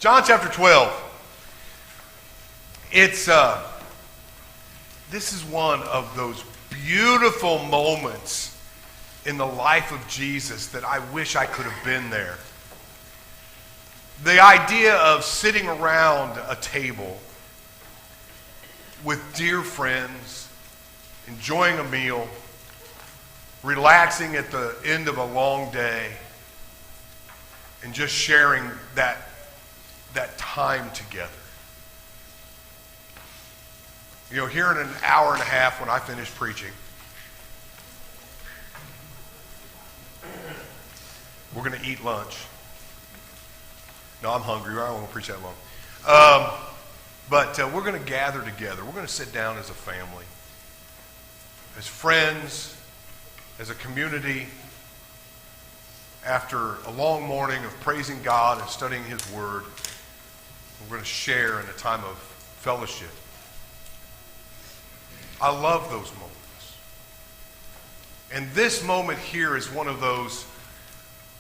John chapter 12. This is one of those beautiful moments in the life of Jesus that I wish I could have been there. The idea of sitting around a table with dear friends, enjoying a meal, relaxing at the end of a long day, and just sharing that time together. You know, here in an hour and a half when I finish preaching, we're going to eat lunch. No, I'm hungry. I don't want to preach that long. But we're going to gather together. We're going to sit down as a family, as friends, as a community, after a long morning of praising God and studying His Word. We're going to share in a time of fellowship. I love those moments. And this moment here is one of those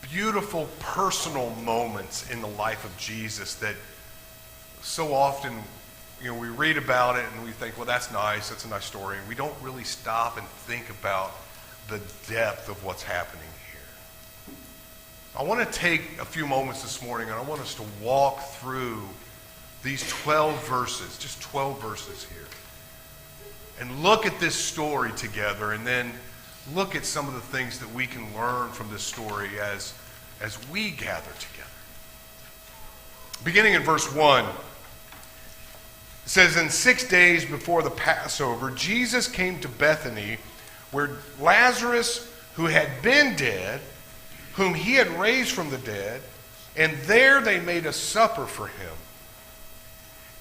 beautiful personal moments in the life of Jesus that so often, you know, we read about it and we think, well, that's nice, that's a nice story. And we don't really stop and think about the depth of what's happening here. I want to take a few moments this morning and I want us to walk through these 12 verses, just 12 verses here, and look at this story together, and then look at some of the things that we can learn from this story as we gather together. Beginning in verse 1, it says, "And 6 days before the Passover, Jesus came to Bethany, where Lazarus, who had been dead, whom he had raised from the dead, and there they made a supper for him.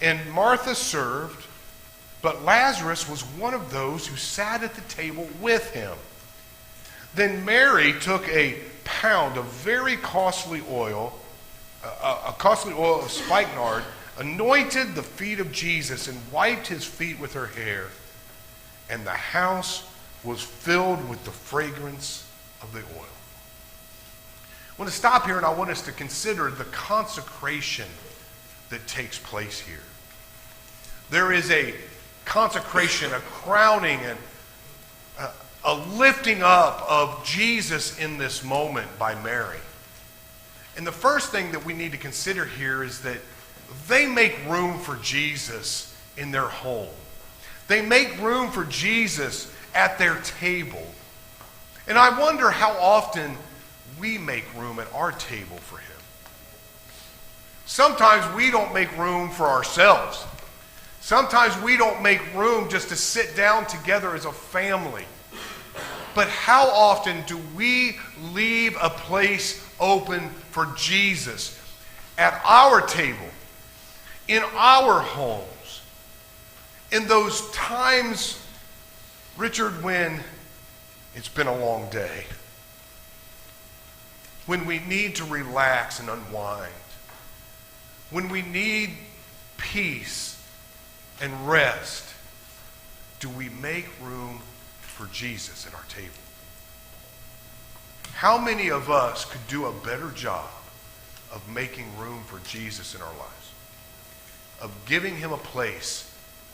And Martha served, but Lazarus was one of those who sat at the table with him. Then Mary took a pound of very costly oil, a costly oil of spikenard, anointed the feet of Jesus, and wiped his feet with her hair. And the house was filled with the fragrance of the oil." I want to stop here and I want us to consider the consecration that takes place here. There is a consecration, a crowning, and a lifting up of Jesus in this moment by Mary. And the first thing that we need to consider here is that they make room for Jesus in their home. They make room for Jesus at their table. And I wonder how often we make room at our table for him. Sometimes we don't make room for ourselves. Sometimes we don't make room just to sit down together as a family. But how often do we leave a place open for Jesus at our table, in our homes, in those times, Richard, when it's been a long day, when we need to relax and unwind, when we need peace and rest, do we make room for Jesus at our table? How many of us could do a better job of making room for Jesus in our lives, of giving him a place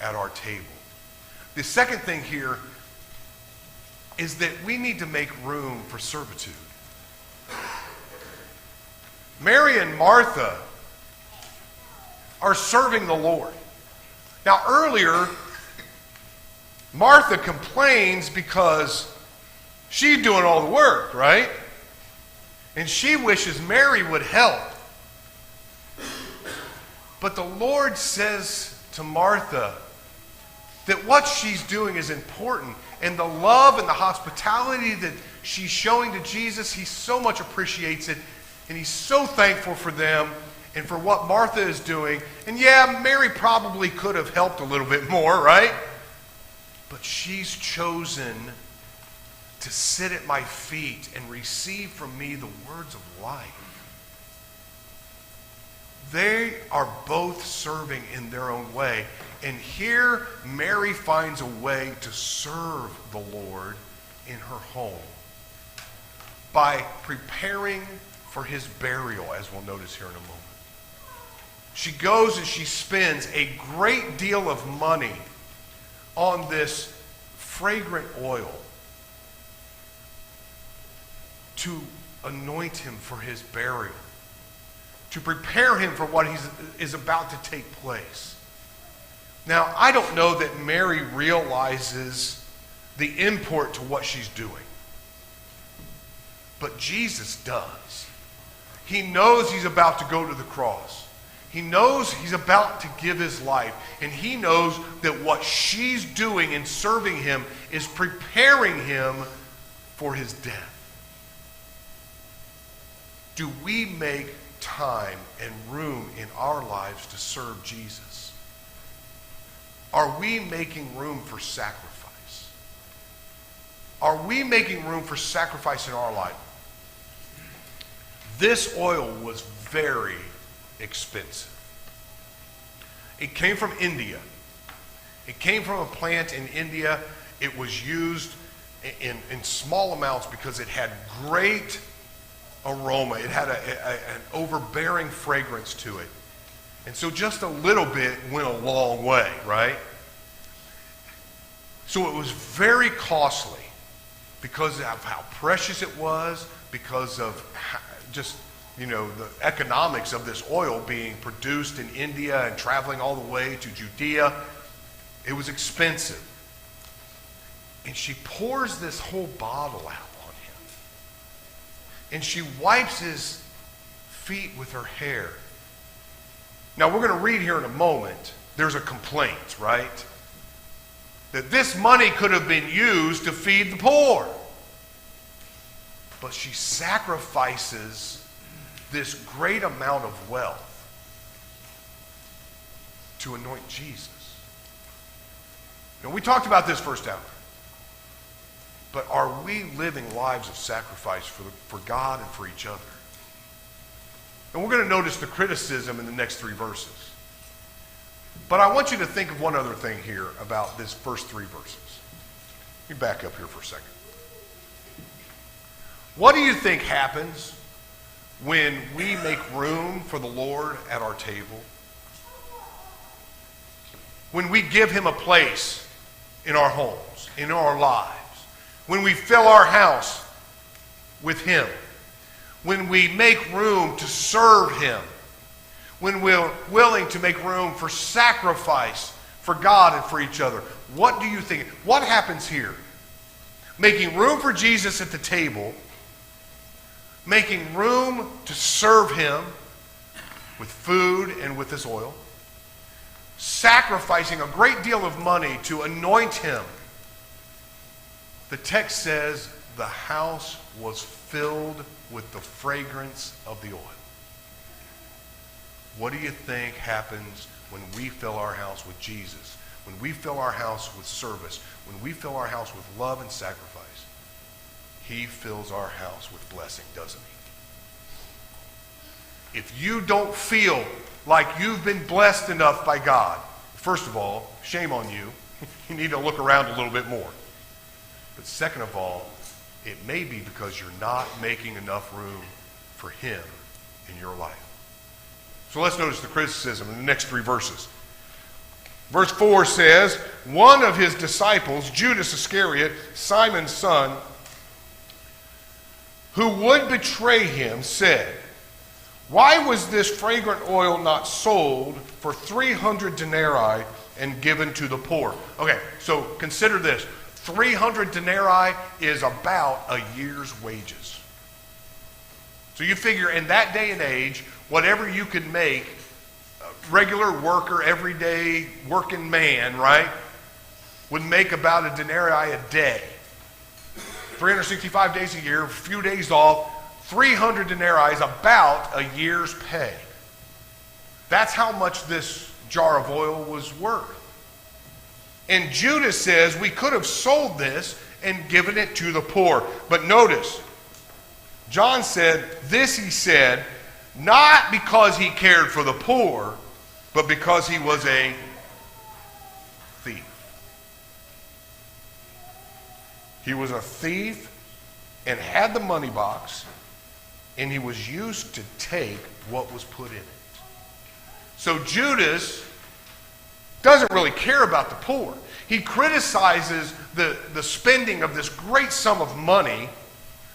at our table? The second thing here is that we need to make room for servitude. Mary and Martha are serving the Lord. Now, earlier, Martha complains because she's doing all the work, right? And she wishes Mary would help. But the Lord says to Martha that what she's doing is important, and the love and the hospitality that she's showing to Jesus, he so much appreciates it, and he's so thankful for them and for what Martha is doing. And yeah, Mary probably could have helped a little bit more, right? But she's chosen to sit at my feet and receive from me the words of life. They are both serving in their own way. And here, Mary finds a way to serve the Lord in her home by preparing for his burial, as we'll notice here in a moment. she goes and she spends a great deal of money on this fragrant oil to anoint him for his burial, to prepare him for what is about to take place. Now, I don't know that Mary realizes the import to what she's doing, but Jesus does. He knows he's about to go to the cross. He knows he's about to give his life, and he knows that what she's doing in serving him is preparing him for his death. Do we make time and room in our lives to serve Jesus? Are we making room for sacrifice? Are we making room for sacrifice in our life? This oil was very expensive. It came from India. It came from a plant in India. It was used in small amounts because it had great aroma. It had an overbearing fragrance to it. And so just a little bit went a long way, right? So it was very costly because of how precious it was, because of just, the economics of this oil being produced in India and traveling all the way to Judea. It was expensive. And she pours this whole bottle out on him. And she wipes his feet with her hair. Now, we're going to read here in a moment, there's a complaint, right? That this money could have been used to feed the poor. But she sacrifices this great amount of wealth to anoint Jesus. We talked about this first hour. But are we living lives of sacrifice for God and for each other? And we're going to notice the criticism in the next 3 verses. But I want you to think of one other thing here about this first 3 verses. Let me back up here for a second. What do you think happens when we make room for the Lord at our table? When we give him a place in our homes, in our lives. When we fill our house with him. When we make room to serve him. When we're willing to make room for sacrifice for God and for each other. What do you think? What happens here? Making room for Jesus at the table. Making room to serve him with food and with this oil. Sacrificing a great deal of money to anoint him. The text says the house was filled with the fragrance of the oil. What do you think happens when we fill our house with Jesus? When we fill our house with service? When we fill our house with love and sacrifice? He fills our house with blessing, doesn't he? If you don't feel like you've been blessed enough by God, first of all, shame on you. You need to look around a little bit more. But second of all, it may be because you're not making enough room for him in your life. So let's notice the criticism in the next 3 verses. Verse 4 says, one of his disciples, Judas Iscariot, Simon's son, who would betray him, said, why was this fragrant oil not sold for 300 denarii and given to the poor? Okay, so consider this. 300 denarii is about a year's wages. So you figure in that day and age, whatever you could make, a regular worker, everyday working man, right, would make about a denarii a day. 365 days a year, a few days off, 300 denarii is about a year's pay. That's how much this jar of oil was worth. And Judas says we could have sold this and given it to the poor. But notice, John said, this he said, not because he cared for the poor, but because he was a thief. He was a thief and had the money box, and he was used to take what was put in it. So Judas doesn't really care about the poor. He criticizes the spending of this great sum of money,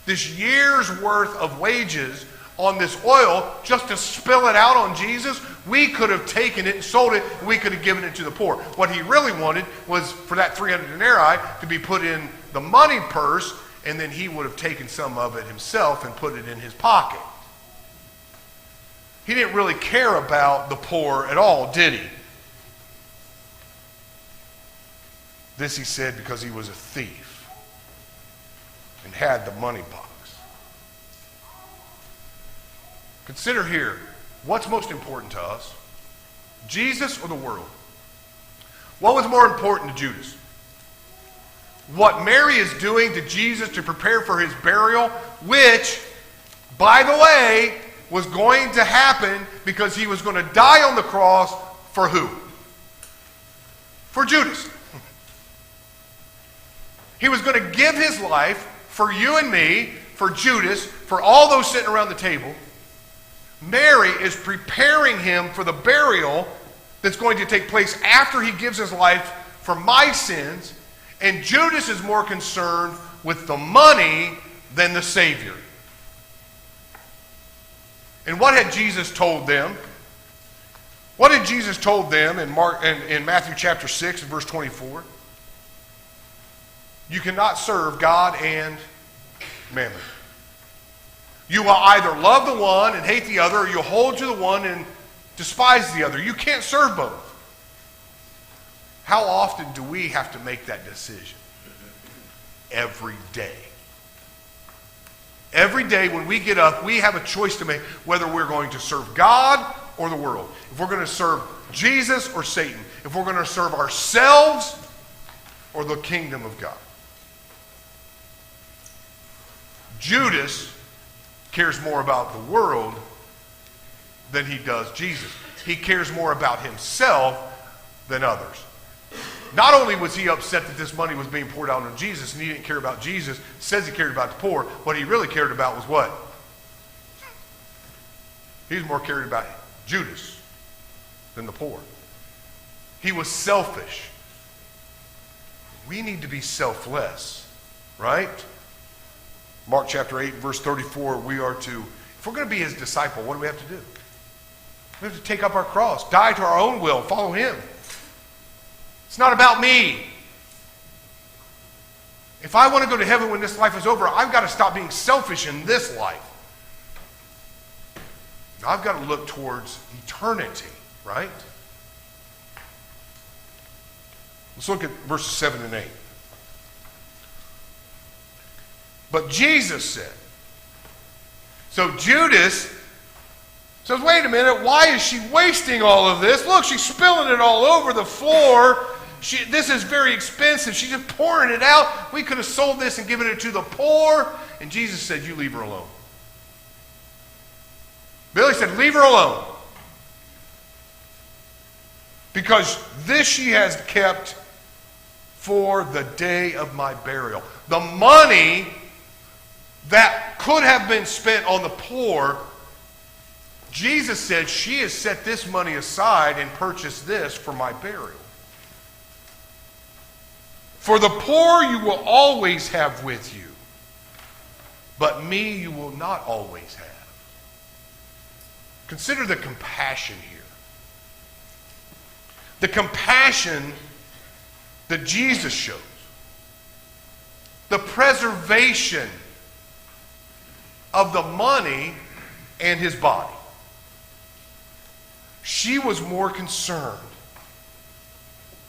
this year's worth of wages on this oil, just to spill it out on Jesus. We could have taken it and sold it, and we could have given it to the poor. What he really wanted was for that 300 denarii to be put in the money purse, and then he would have taken some of it himself and put it in his pocket. He didn't really care about the poor at all, did he? This he said because he was a thief and had the money box. Consider here, what's most important to us? Jesus or the world? What was more important to Judas? What Mary is doing to Jesus to prepare for his burial, which, by the way, was going to happen because he was going to die on the cross for who? For Judas. He was going to give his life for you and me, for Judas, for all those sitting around the table. Mary is preparing him for the burial that's going to take place after he gives his life for my sins. And Judas is more concerned with the money than the Savior. And what had Jesus told them? What had Jesus told them in Matthew chapter 6 and verse 24? You cannot serve God and mammon. You will either love the one and hate the other, or you'll hold to the one and despise the other. You can't serve both. How often do we have to make that decision? Every day. Every day when we get up, we have a choice to make whether we're going to serve God or the world. If we're going to serve Jesus or Satan. If we're going to serve ourselves or the kingdom of God. Judas cares more about the world than he does Jesus. He cares more about himself than others. Not only was he upset that this money was being poured out on Jesus and he didn't care about Jesus, says he cared about the poor, what he really cared about was what? He was more cared about Judas than the poor. He was selfish. We need to be selfless, right? Mark chapter 8, verse 34, we are to, if we're going to be his disciple, what do we have to do? We have to take up our cross, die to our own will, follow him. It's not about me. If I want to go to heaven when this life is over, I've got to stop being selfish in this life. I've got to look towards eternity, right? Let's look at verses 7 and 8. But Jesus said. So Judas says, wait a minute, why is she wasting all of this? Look, she's spilling it all over the floor. This is very expensive. She's just pouring it out. We could have sold this and given it to the poor. And Jesus said, you leave her alone. Billy said, leave her alone. Because this she has kept for the day of my burial. The money that could have been spent on the poor, Jesus said, she has set this money aside and purchased this for my burial. For the poor you will always have with you, but me you will not always have. Consider the compassion here. The compassion that Jesus shows. The preservation of the money and his body. She was more concerned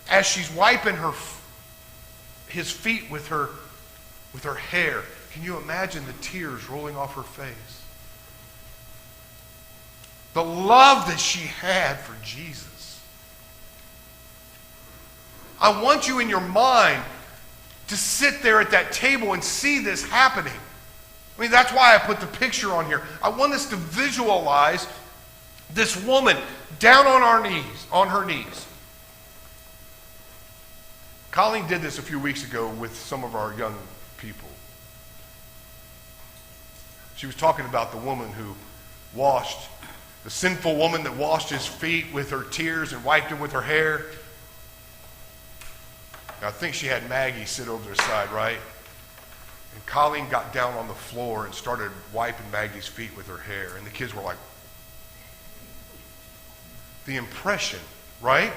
as she's wiping his feet with her hair. Can you imagine the tears rolling off her face? The love that she had for Jesus. I want you in your mind to sit there at that table and see this happening. I mean, that's why I put the picture on here. I want us to visualize this woman down on her knees. Colleen did this a few weeks ago with some of our young people. She was talking about the woman who washed The sinful woman that washed his feet with her tears and wiped him with her hair. Now, I think she had Maggie sit over to the side, right? And Colleen got down on the floor and started wiping Maggie's feet with her hair. And the kids were like, the impression, right?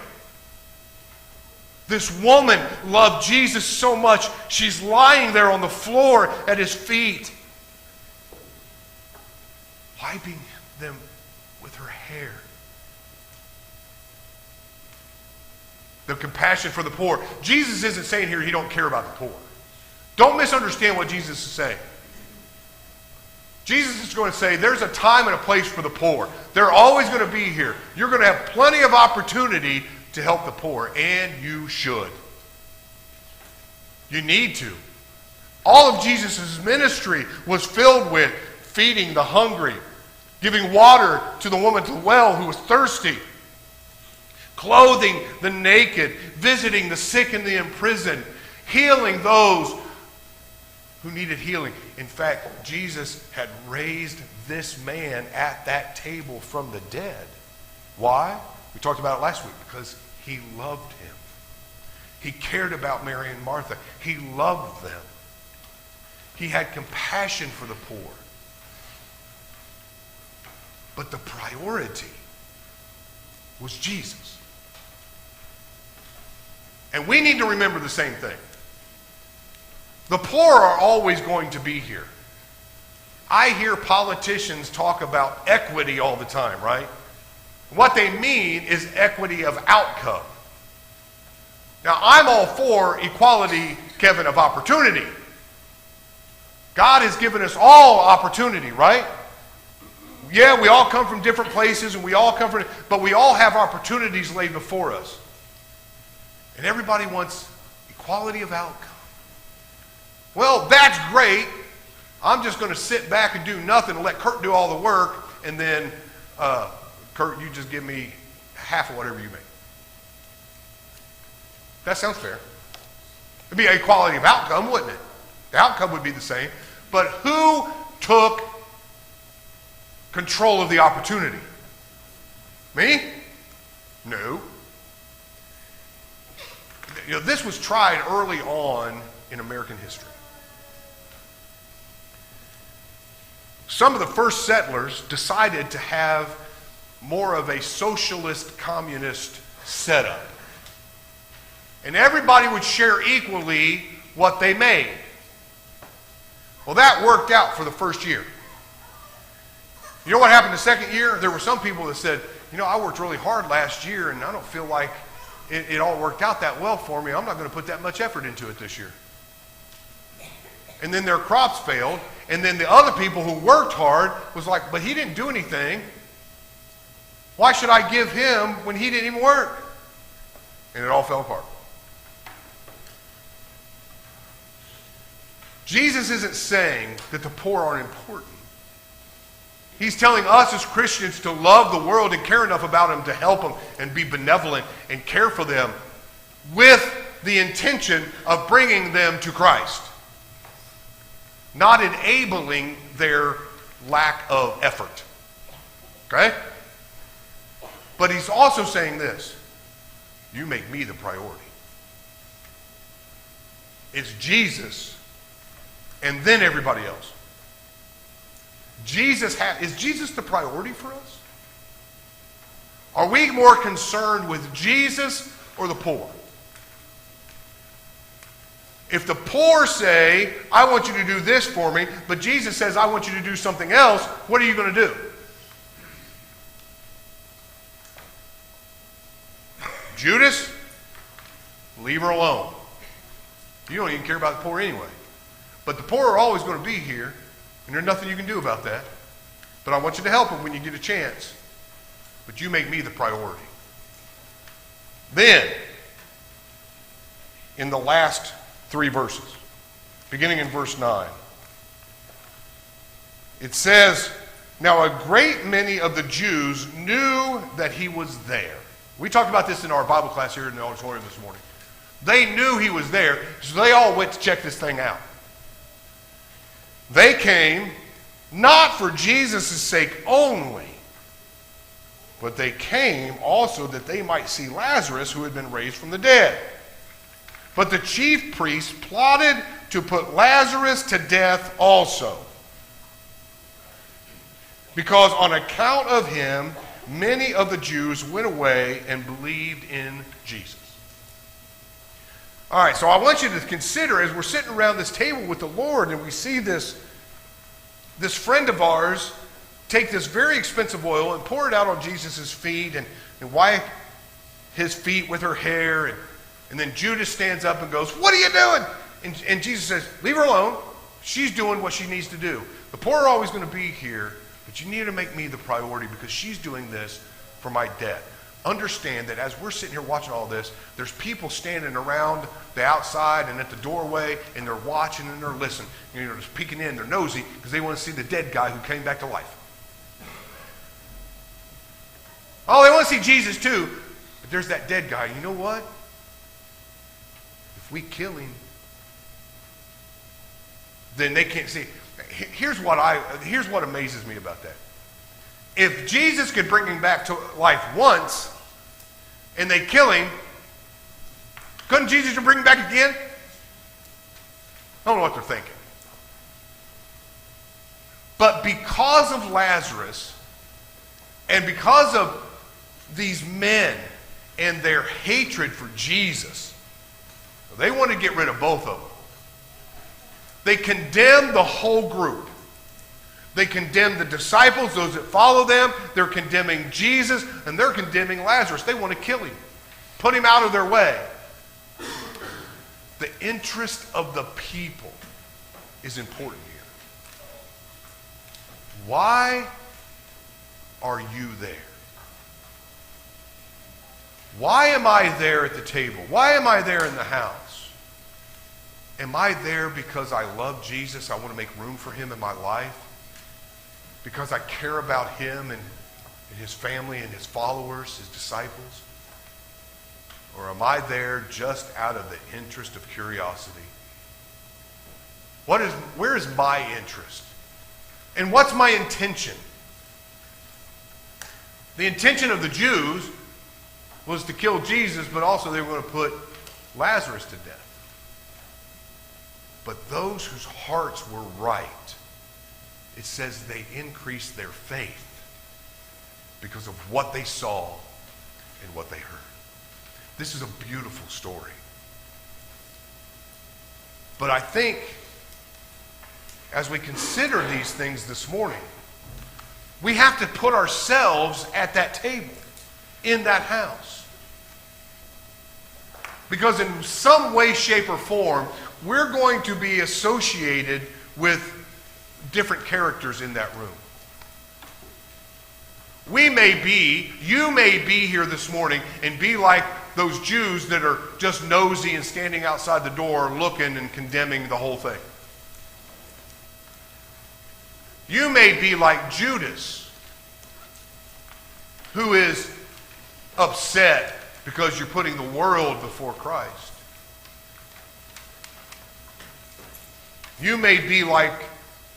This woman loved Jesus so much, she's lying there on the floor at his feet, wiping them with her hair. The compassion for the poor. Jesus isn't saying here he don't care about the poor. Don't misunderstand what Jesus is saying. Jesus is going to say there's a time and a place for the poor. They're always going to be here. You're going to have plenty of opportunity to help the poor, and you should. You need to. All of Jesus' ministry was filled with feeding the hungry, giving water to the woman at the well who was thirsty, clothing the naked, visiting the sick and the imprisoned, healing those who needed healing. In fact, Jesus had raised this man at that table from the dead. Why? We talked about it last week. Because he loved him. He cared about Mary and Martha. He loved them. He had compassion for the poor. But the priority was Jesus. And we need to remember the same thing. The poor are always going to be here. I hear politicians talk about equity all the time, right? What they mean is equity of outcome. Now, I'm all for equality, Kevin, of opportunity. God has given us all opportunity, right? Yeah, we all come from different places, and but we all have opportunities laid before us. And everybody wants equality of outcome. Well, that's great. I'm just going to sit back and do nothing and let Kurt do all the work, and then, Kurt, you just give me half of whatever you make. That sounds fair. It'd be equality of outcome, wouldn't it? The outcome would be the same. But who took control of the opportunity? Me? No. You know, this was tried early on in American history. Some of the first settlers decided to have more of a socialist communist setup. And everybody would share equally what they made. Well, that worked out for the first year. You know what happened the second year? There were some people that said, you know, I worked really hard last year and I don't feel like it all worked out that well for me. I'm not going to put that much effort into it this year. And then their crops failed. And then the other people who worked hard was like, but he didn't do anything. Why should I give him when he didn't even work? And it all fell apart. Jesus isn't saying that the poor aren't important. He's telling us as Christians to love the world and care enough about them to help them and be benevolent and care for them with the intention of bringing them to Christ. Not enabling their lack of effort. Okay? But he's also saying this. You make me the priority. It's Jesus and then everybody else. Is Jesus the priority for us? Are we more concerned with Jesus or the poor? If the poor say, I want you to do this for me, but Jesus says, I want you to do something else, what are you going to do? Judas, leave her alone. You don't even care about the poor anyway. But the poor are always going to be here, and there's nothing you can do about that. But I want you to help them when you get a chance. But you make me the priority. Then, in the last 3 verses, beginning in verse 9, it says, now a great many of the Jews knew that he was there. We talked about this in our Bible class here in the auditorium this morning. They knew he was there, so they all went to check this thing out. They came not for Jesus' sake only, but they came also that they might see Lazarus, who had been raised from the dead. But the chief priests plotted to put Lazarus to death also, because on account of him, many of the Jews went away and believed in Jesus. All right, so I want you to consider, as we're sitting around this table with the Lord and we see this friend of ours take this very expensive oil and pour it out on Jesus' feet and wipe his feet with her hair. And then Judas stands up and goes, "What are you doing?" And Jesus says, "Leave her alone. She's doing what she needs to do. The poor are always going to be here, but you need to make me the priority because she's doing this for my debt." Understand that as we're sitting here watching all this, there's people standing around the outside and at the doorway, and they're watching and they're listening. You know, just peeking in, they're nosy because they want to see the dead guy who came back to life. Oh, they want to see Jesus too, but there's that dead guy. You know what? If we kill him, then they can't see. Here's what amazes me about that. If Jesus could bring him back to life once, and they kill him, couldn't Jesus bring him back again? I don't know what they're thinking. But because of Lazarus, and because of these men and their hatred for Jesus, they want to get rid of both of them. They condemn the whole group. They condemn the disciples, those that follow them. They're condemning Jesus, and they're condemning Lazarus. They want to kill him, put him out of their way. The interest of the people is important here. Why are you there? Why am I there at the table? Why am I there in the house? Am I there because I love Jesus? I want to make room for him in my life? Because I care about him and his family and his followers, his disciples? Or am I there just out of the interest of curiosity? Where is my interest? And what's my intention? The intention of the Jews was to kill Jesus, but also they were going to put Lazarus to death. But those whose hearts were right, it says they increased their faith because of what they saw and what they heard. This is a beautiful story. But I think as we consider these things this morning, we have to put ourselves at that table, in that house. Because in some way, shape, or form, we're going to be associated with different characters in that room. You may be here this morning and be like those Jews that are just nosy and standing outside the door looking and condemning the whole thing. You may be like Judas, who is upset because you're putting the world before Christ. You may be like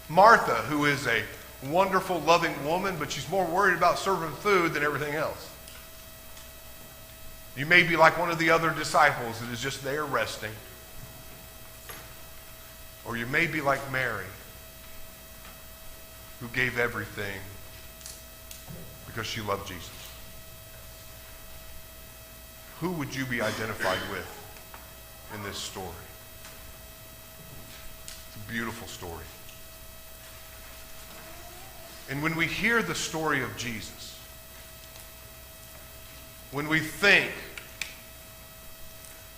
Martha, who is a wonderful, loving woman, but she's more worried about serving food than everything else. You may be like one of the other disciples that is just there resting. Or you may be like Mary, who gave everything because she loved Jesus. Who would you be identified with in this story? It's a beautiful story. And when we hear the story of Jesus, when we think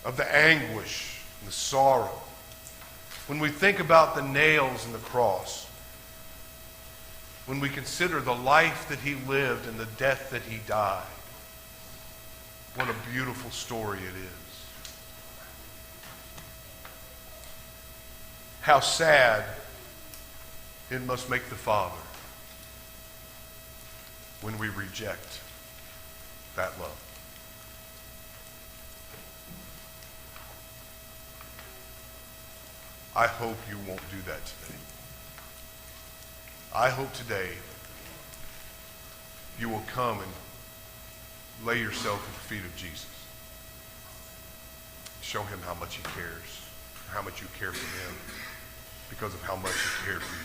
of the anguish and the sorrow, when we think about the nails and the cross, when we consider the life that he lived and the death that he died, what a beautiful story it is. How sad it must make the Father when we reject that love. I hope you won't do that today. I hope today you will come and lay yourself at the feet of Jesus. Show him how much he cares, how much you care for him, because of how much he cared for you.